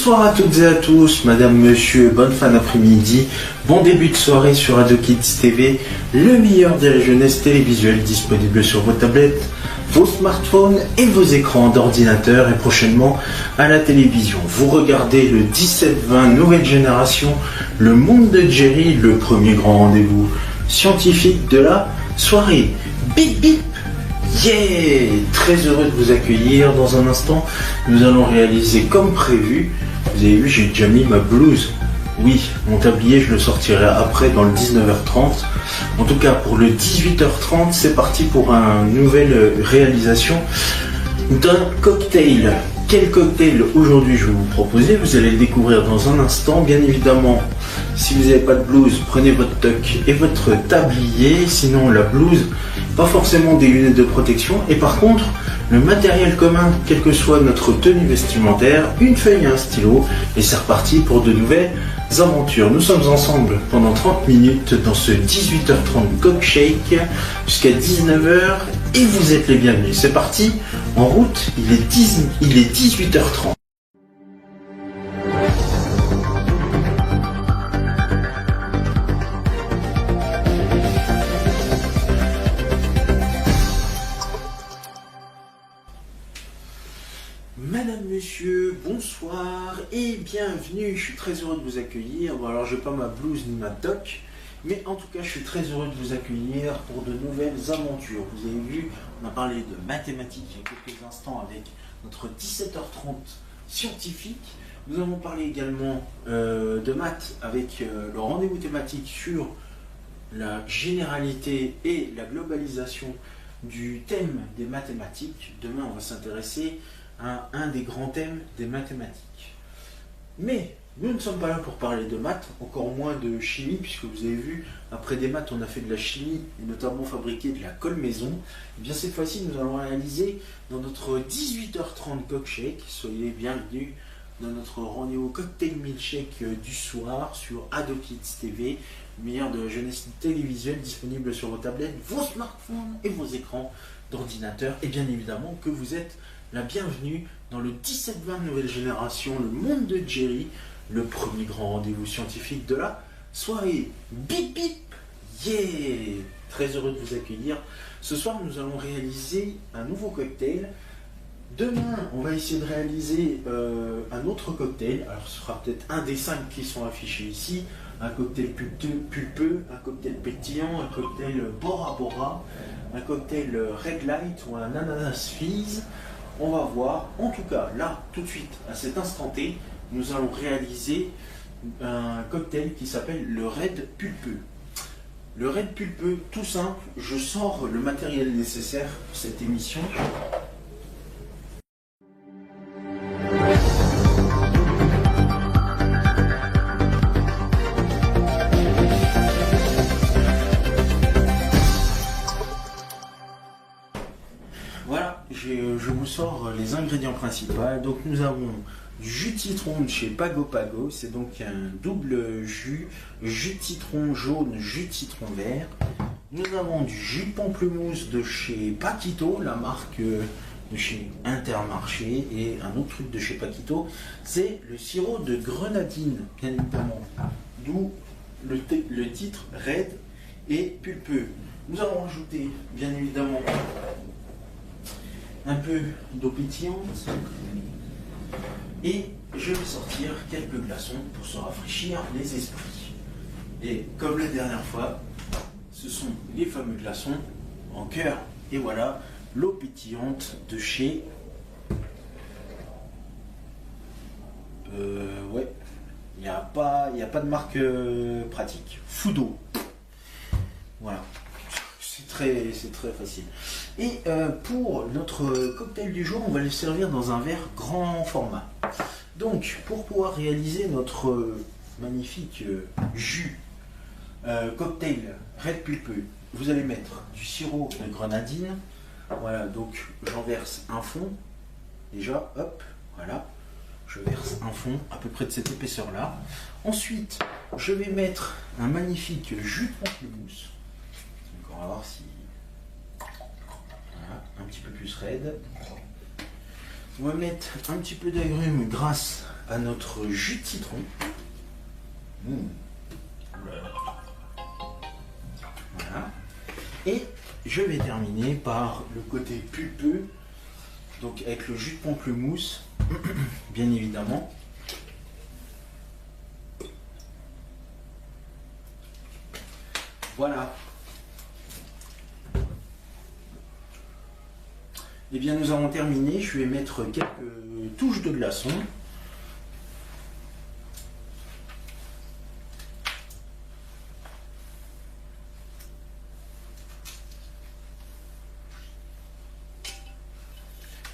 Bonsoir à toutes et à tous, madame, monsieur, bonne fin d'après-midi, bon début de soirée sur Radio Kids TV, le meilleur de la jeunesse télévisuelle disponible sur vos tablettes, vos smartphones et vos écrans d'ordinateur et prochainement à la télévision. Vous regardez le 17-20 nouvelle génération, le monde de Jerry, le premier grand rendez-vous scientifique de la soirée. Bip bip! Yeah! Très heureux de vous accueillir. Dans un instant, nous allons réaliser comme prévu. Vous avez vu, j'ai déjà mis ma blouse. Oui, mon tablier, je le sortirai après dans le 19h30. En tout cas, pour le 18h30, c'est parti pour une nouvelle réalisation d'un cocktail. Quel cocktail aujourd'hui je vais vous proposer? Vous allez le découvrir dans un instant. Bien évidemment, si vous n'avez pas de blouse, prenez votre toque et votre tablier. Sinon, la blouse, pas forcément des lunettes de protection. Et par contre, le matériel commun, quelle que soit notre tenue vestimentaire, une feuille et un stylo. Et c'est reparti pour de nouvelles aventures. Nous sommes ensemble pendant 30 minutes dans ce 18h30 Cock Shake jusqu'à 19h. Et vous êtes les bienvenus. C'est parti, en route, il est 18h30. Madame, monsieur, bonsoir et bienvenue. Je suis très heureux de vous accueillir. Bon, alors, je n'ai pas ma blouse ni ma toque, mais en tout cas, je suis très heureux de vous accueillir pour de nouvelles aventures. Vous avez vu, on a parlé de mathématiques il y a quelques instants avec notre 17h30 scientifique. Nous avons parlé également de maths avec le rendez-vous thématique sur la généralité et la globalisation du thème des mathématiques. Demain, on va s'intéresser à un des grands thèmes des mathématiques. Mais nous ne sommes pas là pour parler de maths, encore moins de chimie, puisque vous avez vu, après des maths, on a fait de la chimie, et notamment fabriqué de la colle maison. Et bien cette fois-ci, nous allons réaliser dans notre 18h30 Cock Shake. Soyez bienvenus dans notre rendez-vous cocktail milkshake du soir sur Ado Kids TV, meilleur de la jeunesse télévisuelle, disponible sur vos tablettes, vos smartphones et vos écrans d'ordinateur. Et bien évidemment que vous êtes la bienvenue dans le 17-20 nouvelle génération, le monde de Jerry, le premier grand rendez-vous scientifique de la soirée. Bip bip! Yeah! Très heureux de vous accueillir. Ce soir, nous allons réaliser un nouveau cocktail. Demain, on va essayer de réaliser un autre cocktail. Alors, ce sera peut-être un des 5 qui sont affichés ici. Un cocktail pulpeux, un cocktail pétillant, un cocktail Bora Bora, un cocktail Red Light ou un Ananas Fizz. On va voir. En tout cas, là, tout de suite, à cet instant T, nous allons réaliser un cocktail qui s'appelle le Red Pulpeux. Le Red Pulpeux, tout simple, je sors le matériel nécessaire pour cette émission. Voilà, je vous sors les ingrédients principaux. Donc nous avons du jus de citron de chez Pago Pago, c'est donc un double jus, jus de citron jaune, jus de citron vert. Nous avons du jus de pamplemousse de chez Paquito, la marque de chez Intermarché, et un autre truc de chez Paquito, c'est le sirop de grenadine, bien évidemment, d'où le titre Red et Pulpeux. Nous allons rajouter, bien évidemment, un peu d'eau pétillante et je vais sortir quelques glaçons pour se rafraîchir les esprits. Et comme la dernière fois, ce sont les fameux glaçons en cœur. Et voilà l'eau pétillante de chez ouais, il n'y a pas de marque pratique. Fudo. Voilà, c'est très facile. Et pour notre cocktail du jour, on va le servir dans un verre grand format. Donc, pour pouvoir réaliser notre magnifique jus cocktail Red Pulpeux, vous allez mettre du sirop de grenadine. Voilà, donc j'en verse un fond. Déjà, hop, voilà. Je verse un fond à peu près de cette épaisseur-là. Ensuite, je vais mettre un magnifique jus de pamplemousse. Donc, on va voir si... Voilà, un petit peu plus raide. On va mettre un petit peu d'agrumes grâce à notre jus de citron. Voilà. Et je vais terminer par le côté pulpeux, donc avec le jus de pamplemousse, bien évidemment. Voilà. Et bien nous avons terminé. Je vais mettre quelques touches de glaçons.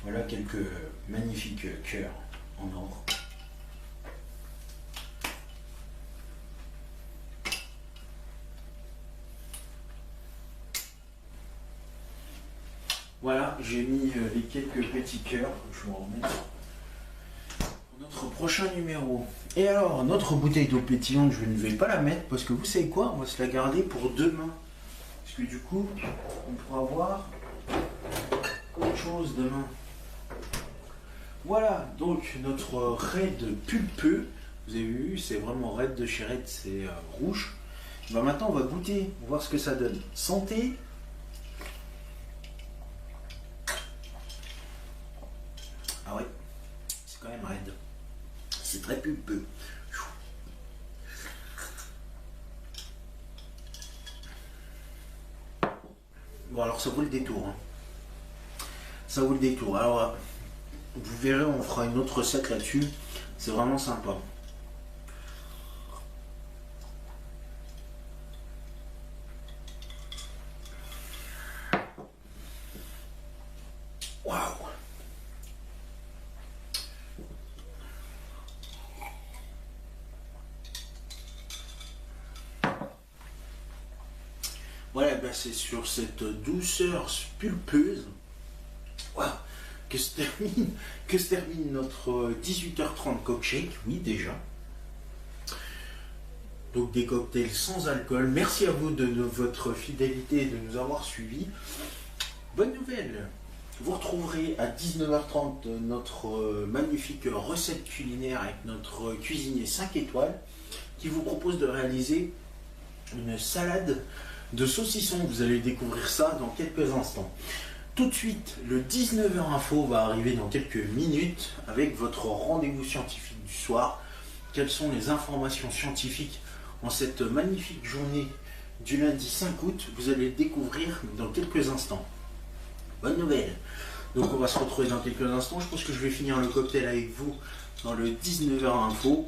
Voilà quelques magnifiques cœurs en or. Voilà, j'ai mis les quelques petits cœurs. Je vais en remettre pour notre prochain numéro. Et alors, notre bouteille d'eau pétillante, je ne vais pas la mettre parce que vous savez quoi, on va se la garder pour demain. Parce que du coup, on pourra voir autre chose demain. Voilà, donc notre raid pulpeux, vous avez vu, c'est vraiment raid de chez Raid, c'est rouge. Ben maintenant, on va goûter, on va voir ce que ça donne. Santé. Ah ouais, c'est quand même raid. C'est très pulpeux. Bon, alors ça vaut le détour. Hein. Ça vaut le détour. Alors, vous verrez, on fera une autre recette là-dessus. C'est vraiment sympa. Waouh! Voilà, ben c'est sur cette douceur pulpeuse. Waouh! Que se termine notre 18h30 cockshake, oui déjà. Donc des cocktails sans alcool. Merci à vous de votre fidélité et de nous avoir suivis. Bonne nouvelle, vous retrouverez à 19h30 notre magnifique recette culinaire avec notre cuisinier 5 étoiles qui vous propose de réaliser une salade de saucisson. Vous allez découvrir ça dans quelques instants. Tout de suite, le 19h Info va arriver dans quelques minutes avec votre rendez-vous scientifique du soir. Quelles sont les informations scientifiques en cette magnifique journée du lundi 5 août? Vous allez le découvrir dans quelques instants. Bonne nouvelle. Donc on va se retrouver dans quelques instants. Je pense que je vais finir le cocktail avec vous dans le 19h Info.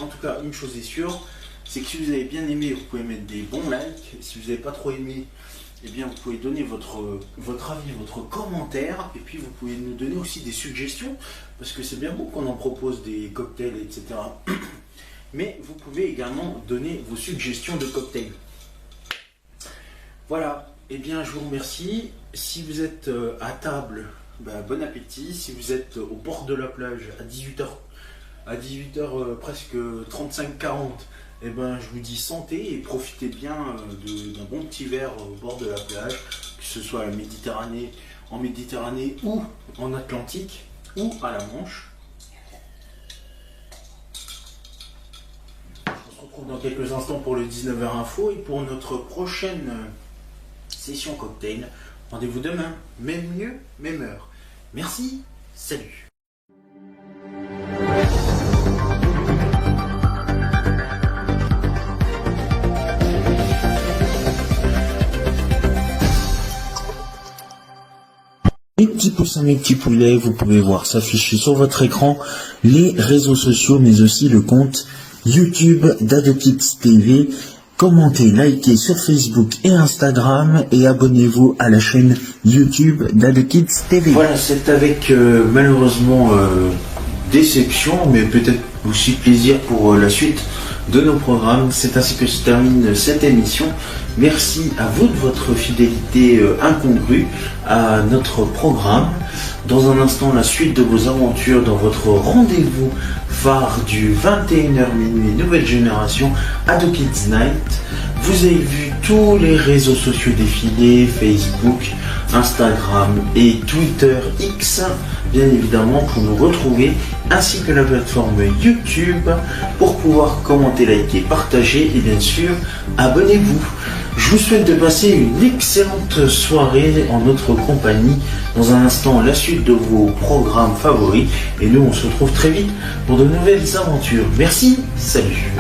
En tout cas, une chose est sûre, c'est que si vous avez bien aimé, vous pouvez mettre des bons likes. Si vous n'avez pas trop aimé, eh bien, vous pouvez donner votre avis, votre commentaire, et puis vous pouvez nous donner aussi des suggestions, parce que c'est bien beau qu'on en propose des cocktails, etc. Mais vous pouvez également donner vos suggestions de cocktails. Voilà, eh bien, je vous remercie. Si vous êtes à table, ben, bon appétit. Si vous êtes au bord de la plage à 18h presque 35-40, eh ben, je vous dis santé et profitez bien d'un bon petit verre au bord de la plage, que ce soit en Méditerranée ou en Atlantique ou à la Manche. On se retrouve dans quelques instants pour le 19h Info et pour notre prochaine session cocktail. Rendez-vous demain, même lieu, même heure. Merci, salut. Mes petits poussins, mes petits poulets, vous pouvez voir s'afficher sur votre écran les réseaux sociaux, mais aussi le compte YouTube d'AdoKids TV. Commentez, likez sur Facebook et Instagram et abonnez-vous à la chaîne YouTube d'AdoKids TV. Voilà, c'est avec malheureusement déception, mais peut-être aussi plaisir pour la suite de nos programmes. C'est ainsi que se termine cette émission. Merci à vous de votre fidélité incongrue à notre programme. Dans un instant, la suite de vos aventures dans votre rendez-vous phare du 21h minuit Nouvelle Génération AdoKids Night. Vous avez vu tous les réseaux sociaux défiler, Facebook, Instagram et Twitter X. bien évidemment pour nous retrouver, ainsi que la plateforme YouTube pour pouvoir commenter, liker, partager et bien sûr abonnez-vous. Je vous souhaite de passer une excellente soirée en notre compagnie. Dans un instant, la suite de vos programmes favoris. Et nous, on se retrouve très vite pour de nouvelles aventures. Merci, salut.